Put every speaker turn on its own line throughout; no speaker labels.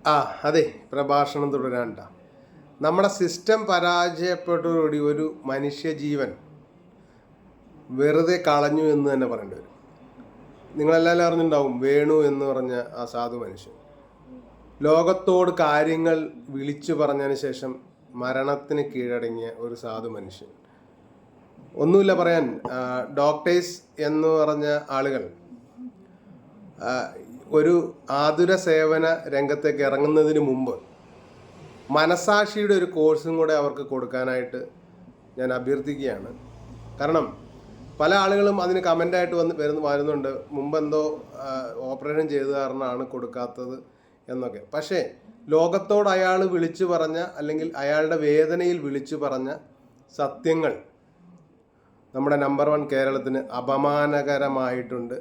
അതെ, പ്രഭാഷണം തുടരാണ്ട. നമ്മുടെ സിസ്റ്റം പരാജയപ്പെട്ടതോടുകൂടി ഒരു മനുഷ്യജീവൻ വെറുതെ കളഞ്ഞു എന്ന് തന്നെ പറയേണ്ടി വരും. നിങ്ങളെല്ലാവരും അറിഞ്ഞിട്ടുണ്ടാവും വേണു എന്ന് പറഞ്ഞ ആ സാധു മനുഷ്യൻ. ലോകത്തോട് കാര്യങ്ങൾ വിളിച്ചു പറഞ്ഞതിന് ശേഷം മരണത്തിന് കീഴടങ്ങിയ ഒരു സാധു മനുഷ്യൻ. ഒന്നുമില്ല പറയാൻ. ഡോക്ടേഴ്സ് എന്ന് പറഞ്ഞ ആളുകൾ ഒരു ആതുര സേവന രംഗത്തേക്ക് ഇറങ്ങുന്നതിന് മുമ്പ് മനസാക്ഷിയുടെ ഒരു കോഴ്സും കൂടെ അവർക്ക് കൊടുക്കാനായിട്ട് ഞാൻ അഭ്യർത്ഥിക്കുകയാണ്. കാരണം പല ആളുകളും അതിന് കമൻ്റായിട്ട് വരുന്നുണ്ട്, മുമ്പെന്തോ ഓപ്പറേഷൻ ചെയ്ത കാരണമാണ് കൊടുക്കാത്തത് എന്നൊക്കെ. പക്ഷേ ലോകത്തോട് അയാൾ വിളിച്ചു പറഞ്ഞ, അല്ലെങ്കിൽ അയാളുടെ വേദനയിൽ വിളിച്ചു പറഞ്ഞ സത്യങ്ങൾ നമ്മുടെ നമ്പർ 1 കേരളത്തിന് അപമാനകരമായിട്ടുണ്ട്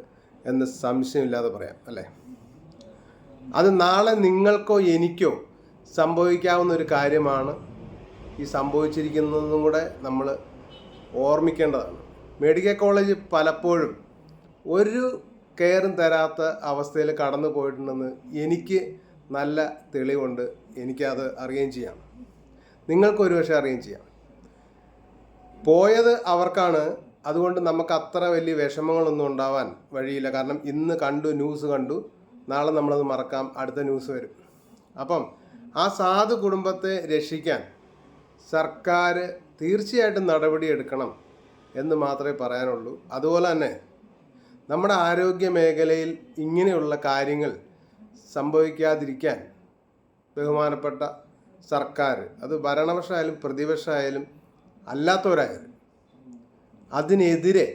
എന്ന് സംശയമില്ലാതെ പറയാം, അല്ലേ? അത് നാളെ നിങ്ങൾക്കോ എനിക്കോ സംഭവിക്കാവുന്ന ഒരു കാര്യമാണ്. ഈ സംഭവിച്ചിരിക്കുന്നതും കൂടെ നമ്മൾ ഓർമ്മിക്കേണ്ടതാണ്. മെഡിക്കൽ കോളേജ് പലപ്പോഴും ഒരു കെയറും തരാത്ത അവസ്ഥയിൽ കടന്നു പോയിട്ടുണ്ടെന്ന് എനിക്ക് നല്ല തെളിവുണ്ട്. എനിക്കത് അറിയുകയും ചെയ്യാം, നിങ്ങൾക്ക് ഒരുപക്ഷെ അറിയുകയും ചെയ്യാം. പോയത് അവർക്കാണ്. അതുകൊണ്ട് നമുക്ക് അത്ര വലിയ വിഷമങ്ങളൊന്നും ഉണ്ടാവാൻ വഴിയില്ല. കാരണം ഇന്ന് ന്യൂസ് കണ്ടു, നാളെ നമ്മളത് മറക്കാം, അടുത്ത ന്യൂസ് വരും. അപ്പം ആ സാധു കുടുംബത്തെ രക്ഷിക്കാൻ സർക്കാർ തീർച്ചയായിട്ടും നടപടിയെടുക്കണം എന്ന് മാത്രമേ പറയാനുള്ളൂ. അതുപോലെ തന്നെ നമ്മുടെ ആരോഗ്യ മേഖലയിൽ ഇങ്ങനെയുള്ള കാര്യങ്ങൾ സംഭവിക്കാതിരിക്കാൻ ബഹുമാനപ്പെട്ട സർക്കാർ, അത് ഭരണപക്ഷമായാലും പ്രതിപക്ഷമായാലും അല്ലാത്തവരായാലും, അതിനെതിരെ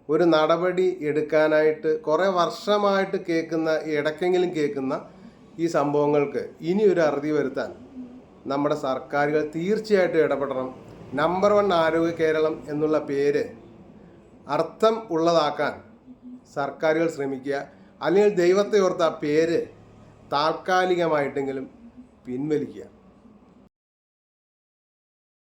ഒരു നടപടി എടുക്കാനായിട്ട് കുറേ വർഷമായിട്ട് ഇടയ്ക്കെങ്കിലും കേൾക്കുന്ന ഈ സംഭവങ്ങൾക്ക് ഇനി ഒരു അറുതി വരുത്താൻ നമ്മുടെ സർക്കാരുകൾ തീർച്ചയായിട്ടും ഇടപെടണം. നമ്പർ 1 ആരോഗ്യ കേരളം എന്നുള്ള പേര് അർത്ഥം ഉള്ളതാക്കാൻ സർക്കാരുകൾ ശ്രമിക്കുക. അല്ലെങ്കിൽ ദൈവത്തെ ഓർത്ത് ആ പേര് താൽക്കാലികമായിട്ടെങ്കിലും പിൻവലിക്കുക.